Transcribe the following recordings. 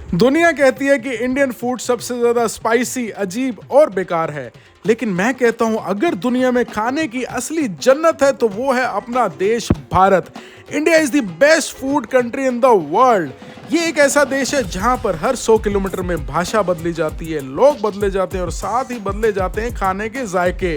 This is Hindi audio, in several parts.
दुनिया कहती है कि इंडियन फूड सबसे ज्यादा स्पाइसी, अजीब और बेकार है, लेकिन मैं कहता हूं अगर दुनिया में खाने की असली जन्नत है तो वो है अपना देश Bharat. India is the best food country in the world. ये एक ऐसा देश है जहां पर हर 100 किलोमीटर में भाषा बदली जाती है, लोग बदले जाते हैं और साथ ही बदले जाते हैं खाने के जायके।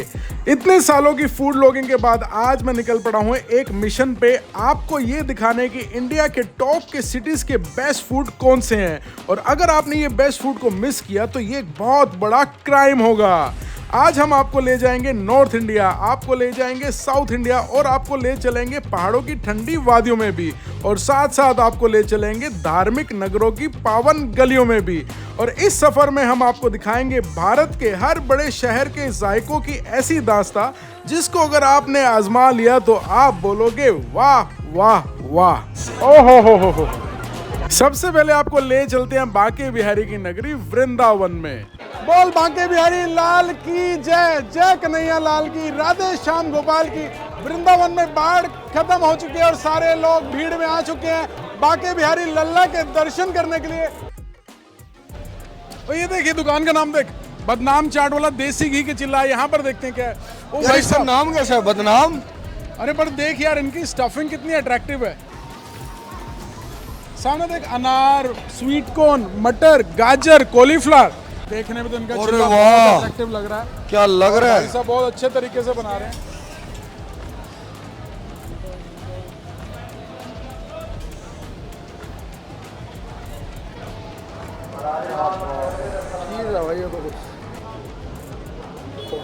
इतने सालों की फूड लॉगिंग के बाद आज मैं निकल पड़ा हूं एक मिशन पे, आपको ये दिखाने कि इंडिया के टॉप के सिटीज के बेस्ट फूड कौन से हैं। और अगर आपने ये बेस्ट फूड को मिस किया तो ये एक बहुत बड़ा क्राइम होगा। आज हम आपको ले जाएंगे नॉर्थ इंडिया, आपको ले जाएंगे साउथ इंडिया और आपको ले चलेंगे पहाड़ों की ठंडी वादियों में भी, और साथ साथ आपको ले चलेंगे धार्मिक नगरों की पावन गलियों में भी। और इस सफर में हम आपको दिखाएंगे भारत के हर बड़े शहर के जायकों की ऐसी दास्तां जिसको अगर आपने आजमा लिया तो आप बोलोगे वाह वाह वाह। ओहो हो। सबसे पहले आपको ले चलते हैं बांके बिहारी की नगरी वृंदावन में। बोल बांके बिहारी लाल की जय, जय कन्हैया लाल की, राधे श्याम गोपाल की। वृंदावन में बाढ़ खत्म हो चुकी है और सारे लोग भीड़ में आ चुके हैं बांके बिहारी लल्ला के दर्शन करने के लिए। तो ये देखिए दुकान का नाम देख, बदनाम चाट वाला देसी घी के चिल्ला। यहाँ पर देखते हैं क्या है। ओ भाई साहब नाम कैसा है? बदनाम। अरे पर देख यार इनकी स्टफिंग कितनी अट्रैक्टिव है। सामने देख अनार, स्वीट कॉर्न, मटर, गाजर, कॉलीफ्लावर। देखने में तो इनका चिल्ला बहुत अट्रैक्टिव लग रहा है। क्या लग रहा है? सब बहुत अच्छे तरीके से बना रहे हैं।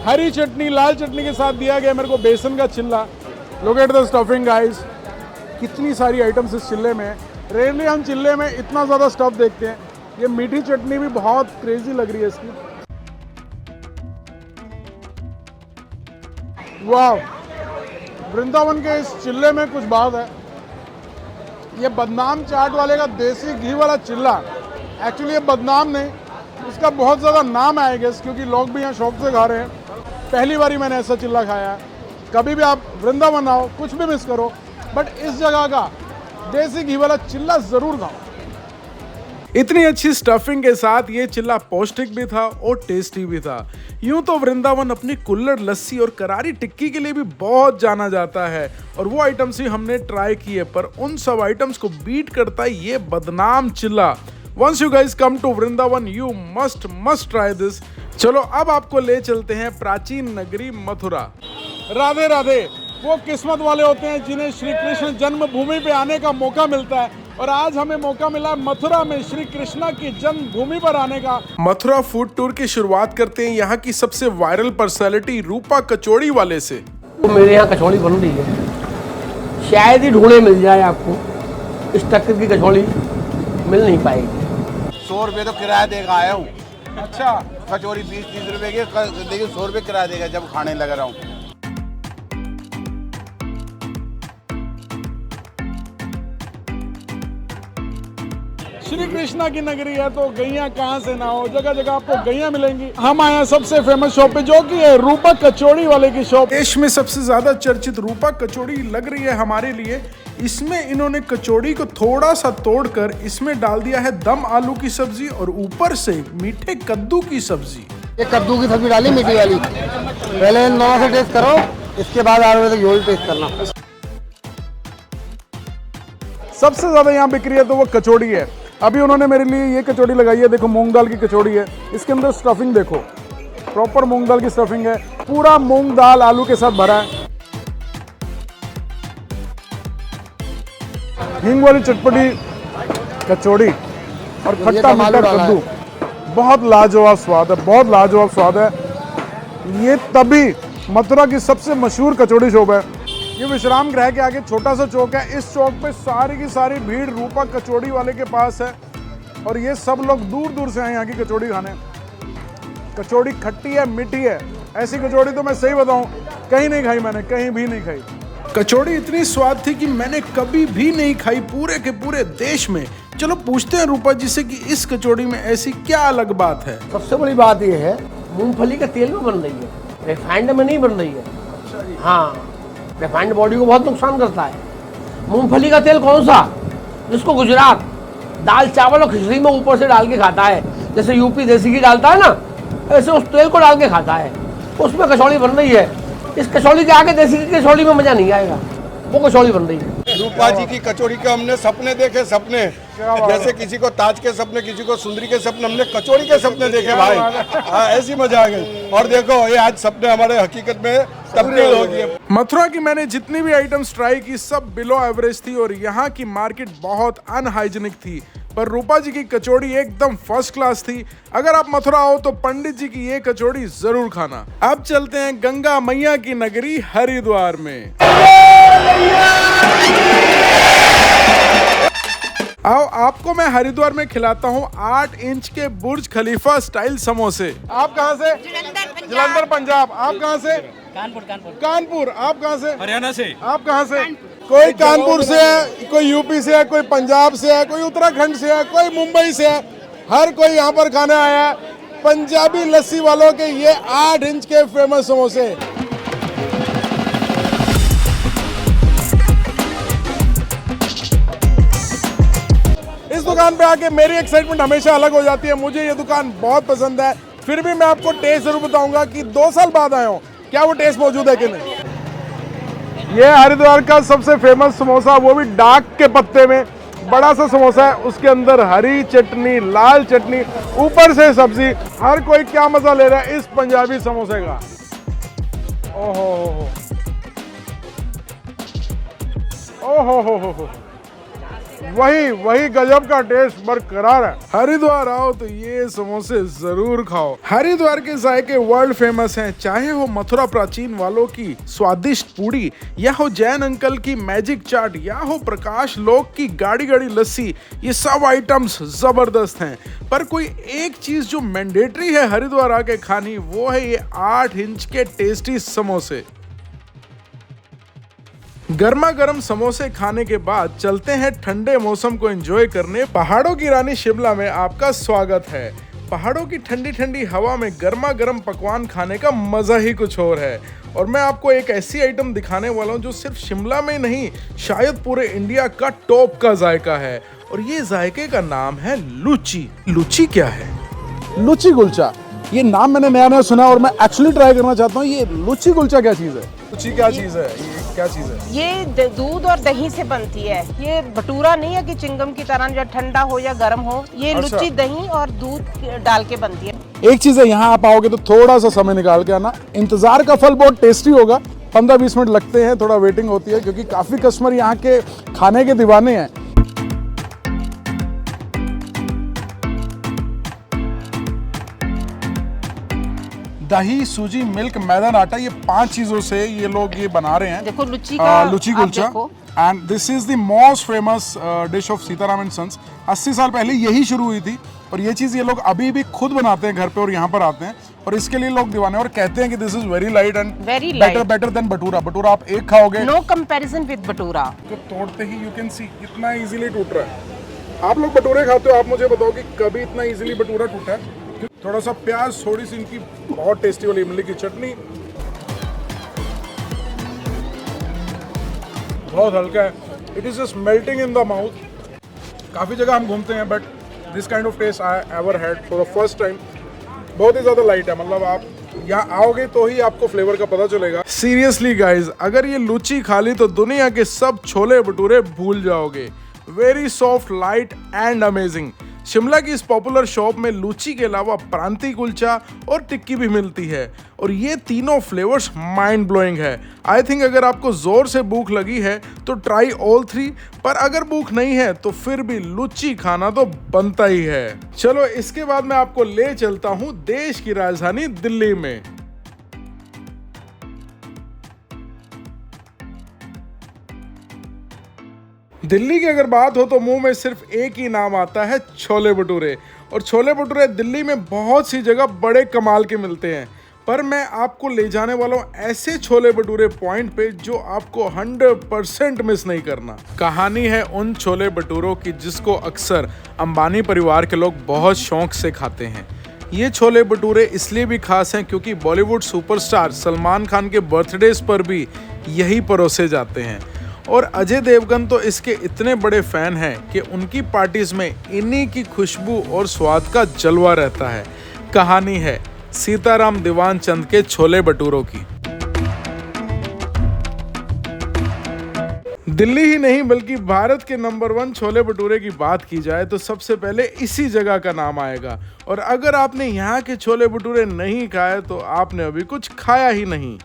हरी चटनी, लाल चटनी के साथ दिया गया मेरे को बेसन का चिल्ला। Look at the stuffing guys, कितनी सारी आइटम्स इस चिल्ले में। रेयरली हम चिल्ले में इतना ज़्यादा स्टफ देखते हैं। ये मीठी चटनी भी बहुत क्रेजी लग रही है इसकी। वाह, वृंदावन के इस चिल्ले में कुछ बात है। ये बदनाम चाट वाले का देसी घी वाला चिल्ला, एक्चुअली ये बदनाम नहीं, इसका बहुत ज़्यादा नाम है आई गेस, क्योंकि लोग भी यहाँ शौक से खा रहे हैं। पहली बारी मैंने ऐसा चिल्ला खाया है। कभी भी आप वृंदावन आओ, कुछ भी मिस करो, बट इस जगह का देसी घी वाला चिल्ला ज़रूर खाओ। इतनी अच्छी स्टफिंग के साथ ये चिल्ला पौष्टिक भी था और टेस्टी भी था। यूं तो वृंदावन अपनी कुल्हड़ लस्सी और करारी टिक्की के लिए भी बहुत जाना जाता है और वो आइटम्स भी हमने ट्राई किए, पर उन सब आइटम्स को बीट करता है ये बदनाम चिल्ला। Once you guys come to Vrindavan you must try this. चलो अब आपको ले चलते हैं प्राचीन नगरी मथुरा। राधे राधे। वो किस्मत वाले होते हैं जिन्हें श्री कृष्ण जन्मभूमि पे आने का मौका मिलता है, और आज हमें मौका मिला मथुरा में श्री कृष्णा की जन्मभूमि पर आने का। मथुरा फूड टूर की शुरुआत करते हैं यहाँ की सबसे वायरल पर्सनालिटी रूपा कचौड़ी वाले से। तो मेरे यहाँ कचौड़ी बन रही है, शायद ही ढूंढे मिल जाए आपको। इस टक्कर की कचौड़ी मिल नहीं पाएगी। 100 रुपये तो किराया देगा आया हूँ। अच्छा, कचौरी 20-30 रुपए की, लेकिन 100 रुपये किराया देगा जब खाने लग रहा हूँ। श्री कृष्णा की नगरी है तो गैया कहाँ से ना हो, जगह जगह आपको गैया मिलेंगी। हम आए हैं सबसे फेमस शॉप पे जो कि है रूपा कचौड़ी वाले की शॉप। देश में सबसे ज्यादा चर्चित रूपा कचौड़ी लग रही है हमारे लिए। इसमें इन्होंने कचौड़ी को थोड़ा सा तोड़कर इसमें डाल दिया है दम आलू की सब्जी और ऊपर से मीठे कद्दू की सब्जी। ये कद्दू की सब्जी डाली मीठी वाली, पहले नमक से टेस्ट करो, इसके बाद 8 बजे तक झोल टेस्ट करना। सबसे ज्यादा यहाँ बिक्री है तो वो कचौड़ी है। अभी उन्होंने मेरे लिए ये कचौड़ी लगाई है, देखो मूंग दाल की कचौड़ी है। इसके अंदर स्टफिंग देखो, प्रॉपर मूंग दाल की स्टफिंग है, पूरा मूंग दाल आलू के साथ भरा है। हींग वाली चटपटी कचौड़ी और खट्टा मीठा कद्दू, बहुत लाजवाब स्वाद है, बहुत लाजवाब स्वाद है। ये तभी मथुरा की सबसे मशहूर कचौड़ी शॉप है। ये विश्राम गृह के आगे छोटा सा चौक है। इस चौक पे सारी की सारी भीड़ रूपा कचौड़ी वाले के पास है और ये सब लोग दूर दूर से आए यहाँ की कचौड़ी खाने। कचौड़ी खट्टी है, मीठी है। ऐसी कचौड़ी तो मैं सही बताऊं कहीं नहीं खाई, मैंने कहीं भी नहीं खाई। कचौड़ी इतनी स्वाद थी कि मैंने कभी भी नहीं खाई पूरे के पूरे देश में। चलो पूछते हैं रूपा जी से कि इस कचौड़ी में ऐसी क्या अलग बात है। सबसे बड़ी बात यह है मूंगफली का तेल में बन रही है, रिफाइंड में नहीं बन रही है। हाँ, रिफाइंड बॉडी को बहुत नुकसान करता है। मूंगफली का तेल कौन सा, जिसको गुजरात, दाल चावल और खिचड़ी में ऊपर से डाल के खाता है, जैसे यूपी देसी घी डालता है ना, ऐसे उस तेल को डाल के खाता है। उसमें कचौड़ी बन रही है। इस कचौड़ी के आगे देसी घी कचौड़ी में मजा नहीं आएगा, वो कचौड़ी बन रही है। रूपा जी की कचौड़ी के हमने सपने देखे, सपने जैसे किसी को ताज के सपने, किसी को सुंदरी के सपने, हमने कचौड़ी के सपने देखे भाई। हाँ, ऐसी मजा आ गई। और देखो ये आज सपने हमारे हकीकत में तब्दील हो गए। मथुरा की मैंने जितनी भी आइटम्स ट्राई की सब बिलो एवरेज थी और यहाँ की मार्केट बहुत अनहाइजीनिक थी, पर रूपा जी की कचौड़ी एकदम फर्स्ट क्लास थी। अगर आप मथुरा आओ तो पंडित जी की ये कचौड़ी जरूर खाना। अब चलते हैं गंगा मैया की नगरी हरिद्वार में। आओ आपको मैं हरिद्वार में खिलाता हूँ 8 इंच के बुर्ज खलीफा स्टाइल समोसे। आप कहाँ से? जलंधर पंजाब। आप कहाँ से? कानपुर। आप कहाँ से? हरियाणा से। आप कहाँ से? कोई कानपुर से है, कोई यूपी से है, कोई पंजाब से है, कोई उत्तराखंड से है, कोई मुंबई से है। हर कोई यहाँ पर खाने आया है। पंजाबी लस्सी वालों के ये 8 इंच के फेमस समोसे। इस दुकान पे आके मेरी एक्साइटमेंट हमेशा अलग हो जाती है। मुझे ये दुकान बहुत पसंद है। फिर भी मैं आपको टेस्ट जरूर बताऊंगा कि 2 साल बाद आया हूँ, क्या वो टेस्ट मौजूद है कि नहीं। ये हरिद्वार का सबसे फेमस समोसा, वो भी डाक के पत्ते में बड़ा सा समोसा है। उसके अंदर हरी चटनी, लाल चटनी, ऊपर से सब्जी। हर कोई क्या मजा ले रहा है इस पंजाबी समोसे का। ओहो हो। वही गजब का टेस्ट बरकरार है। हरिद्वार आओ तो ये समोसे जरूर खाओ। हरिद्वार के जायके वर्ल्ड फेमस हैं, चाहे हो मथुरा प्राचीन वालों की स्वादिष्ट पूड़ी, या हो जैन अंकल की मैजिक चाट, या हो प्रकाश लोक की गाड़ी गाड़ी लस्सी। ये सब आइटम्स जबरदस्त हैं, पर कोई एक चीज जो मैंडेटरी है हरिद्वार आके खानी, वो है ये 8 इंच के टेस्टी समोसे। गर्मा गर्म समोसे खाने के बाद चलते हैं ठंडे मौसम को एंजॉय करने। पहाड़ों की रानी शिमला में आपका स्वागत है। पहाड़ों की ठंडी ठंडी हवा में गर्मा गर्म पकवान खाने का मजा ही कुछ और है। और मैं आपको एक ऐसी आइटम दिखाने वाला हूँ जो सिर्फ शिमला में नहीं, शायद पूरे इंडिया का टॉप का जायका है। और ये जायके का नाम है लुची। लुची क्या है? लुची कुलचा, ये नाम मैंने नया नया सुना और मैं एक्चुअली ट्राई करना चाहता हूँ। ये लुची कुलचा क्या चीज़ है? लुची क्या चीज़ है? ये क्या चीज़ है? ये दूध और दही से बनती है। ये भटूरा नहीं है कि चिंगम की तरह जो ठंडा हो या गर्म हो। ये लुची दही और दूध डाल के बनती है। एक चीज़ है, यहाँ आप आओगे तो थोड़ा सा समय निकाल के आना। इंतजार का फल बहुत टेस्टी होगा। 15-20 मिनट लगते हैं, थोड़ा वेटिंग होती है क्योंकि काफ़ी कस्टमर यहाँ के खाने के दीवाने हैं। दही, सूजी, मिल्क, मैदा, आटा, ये 5 चीजों से ये लोग ये बना रहे हैं। देखो लुची का लुची kulcha. And this is the most famous dish of Sitaram and sons. 80 साल पहले यही शुरू हुई थी और ये चीज़ ये लोग अभी भी खुद बनाते हैं घर पे और यहाँ पर आते हैं और इसके लिए लोग दीवाने और कहते हैं कि this is very light and better than bhatura. Bhatura आप एक खाओगे, नो कंपैरिजन विद भटूरा। तो तोड़ते ही यू कैन सी कितना इजीली टूट रहा है। आप लोग भटूरे खाते हो, आप मुझे बताओ कि कभी इतना इजीली भटूरा टूटा है? थोड़ा सा प्याज, थोड़ी सी इनकी बहुत टेस्टी वाली इमली की चटनी, बहुत हल्का है। It is just melting in the mouth. काफ़ी जगह हम घूमते हैं but this kind of taste I ever had for the first time. बहुत ही ज़्यादा लाइट है, मतलब आप यहाँ आओगे तो ही आपको फ्लेवर का पता चलेगा। सीरियसली गाइज, अगर ये लुची खा ली तो दुनिया के सब छोले भटूरे भूल जाओगे। Very soft, light and amazing. Shimla की इस पॉपुलर शॉप में लुची के अलावा प्रांती कुलचा और टिक्की भी मिलती है और ये तीनों फ्लेवर्स माइंड ब्लोइंग है। आई थिंक अगर आपको जोर से भूख लगी है तो ट्राई ऑल 3, पर अगर भूख नहीं है तो फिर भी लुची खाना तो बनता ही है। चलो इसके बाद मैं आपको ले चलता हूँ देश की राजधानी दिल्ली में। दिल्ली की अगर बात हो तो मुंह में सिर्फ एक ही नाम आता है, छोले भटूरे। और छोले भटूरे दिल्ली में बहुत सी जगह बड़े कमाल के मिलते हैं, पर मैं आपको ले जाने वाला हूँ ऐसे छोले भटूरे पॉइंट पे जो आपको 100% मिस नहीं करना। कहानी है उन छोले भटूरों की जिसको अक्सर अंबानी परिवार के लोग बहुत शौक से खाते हैं। ये छोले भटूरे इसलिए भी खास हैं क्योंकि बॉलीवुड सुपरस्टार सलमान खान के बर्थडेज पर भी यही परोसे जाते हैं। और अजय देवगन तो इसके इतने बड़े फैन हैं कि उनकी पार्टीज में इन्हीं की खुशबू और स्वाद का जलवा रहता है। कहानी है सीताराम दीवान चंद के छोले भटूरों की। दिल्ली ही नहीं बल्कि भारत के नंबर 1 छोले भटूरे की बात की जाए तो सबसे पहले इसी जगह का नाम आएगा। और अगर आपने यहाँ के छोले भटूरे नहीं खाए तो आपने अभी कुछ खाया ही नहीं।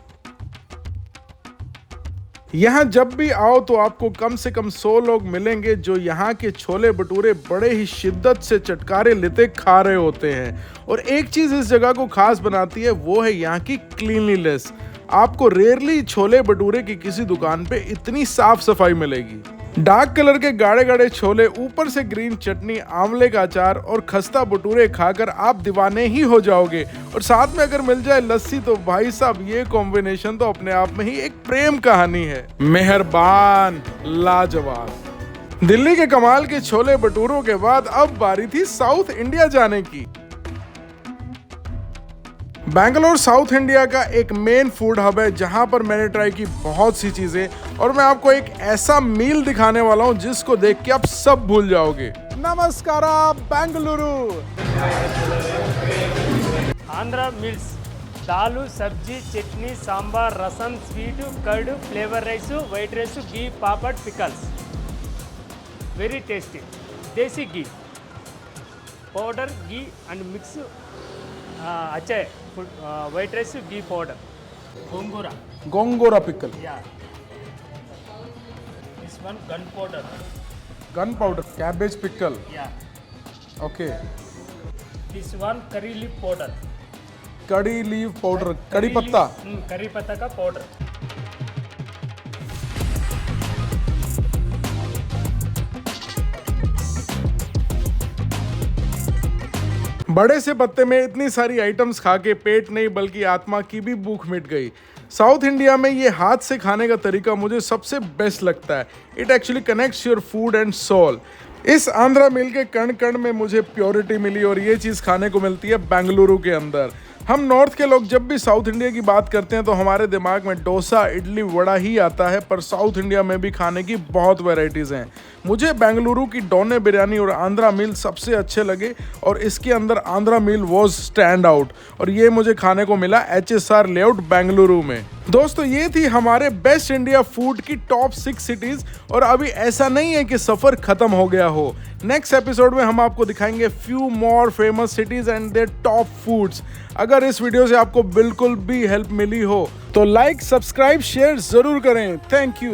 यहाँ जब भी आओ तो आपको कम से कम 100 लोग मिलेंगे जो यहाँ के छोले भटूरे बड़े ही शिद्दत से चटकारे लेते खा रहे होते हैं। और एक चीज इस जगह को खास बनाती है वो है यहाँ की क्लीनलीनेस। आपको रेयरली छोले भटूरे की किसी दुकान पे इतनी साफ सफाई मिलेगी। डार्क कलर के गाढ़े गाढ़े छोले, ऊपर से ग्रीन चटनी, आंवले का अचार और खस्ता भटूरे खाकर आप दीवाने ही हो जाओगे। और साथ में अगर मिल जाए लस्सी तो भाई साहब ये कॉम्बिनेशन तो अपने आप में ही एक प्रेम कहानी है। मेहरबान, लाजवाब। दिल्ली के कमाल के छोले भटूरों के बाद अब बारी थी साउथ इंडिया जाने की। बैंगलोर साउथ इंडिया का एक मेन फूड हब है जहां पर मैंने ट्राई की बहुत सी चीजें और मैं आपको एक ऐसा मील दिखाने वाला हूं जिसको देख के आप सब भूल जाओगे। नमस्कार Bengaluru. Andhra meals dal sabzi chutney sambar rasam sweet curd flavour rice white rice ghee papad pickles very tasty desi ghee powder ghee and mix अच्छा है white rice ghee powder gongura pickle, this one gun powder gun powder, cabbage pickle, okay, this one curry leaf powder kadi leave powder, कड़ी पत्ता, करी पत्ता का पाउडर। बड़े से पत्ते में इतनी सारी आइटम्स खा के पेट नहीं बल्कि आत्मा की भी भूख मिट गई। साउथ इंडिया में ये हाथ से खाने का तरीका मुझे सबसे बेस्ट लगता है। It actually connects your food and soul. इस आंध्रा मील के कण कण में मुझे प्योरिटी मिली और ये चीज़ खाने को मिलती है बेंगलुरु के अंदर। हम नॉर्थ के लोग जब भी साउथ इंडिया की बात करते हैं तो हमारे दिमाग में डोसा, इडली, वड़ा ही आता है, पर साउथ इंडिया में भी खाने की बहुत वैरायटीज़ हैं। मुझे बेंगलुरु की डोने बिरयानी और आंध्रा मील सबसे अच्छे लगे और इसके अंदर आंध्रा मील वॉज स्टैंड आउट और ये मुझे खाने को मिला HSR लेआउट बेंगलुरु में। दोस्तों ये थी हमारे बेस्ट इंडिया फूड की टॉप 6 सिटीज़ और अभी ऐसा नहीं है कि सफ़र ख़त्म हो गया हो। नेक्स्ट एपिसोड में हम आपको दिखाएंगे few more famous cities and there top foods. अगर इस वीडियो से आपको बिल्कुल भी हेल्प मिली हो तो लाइक, सब्सक्राइब, शेयर ज़रूर करें। Thank you.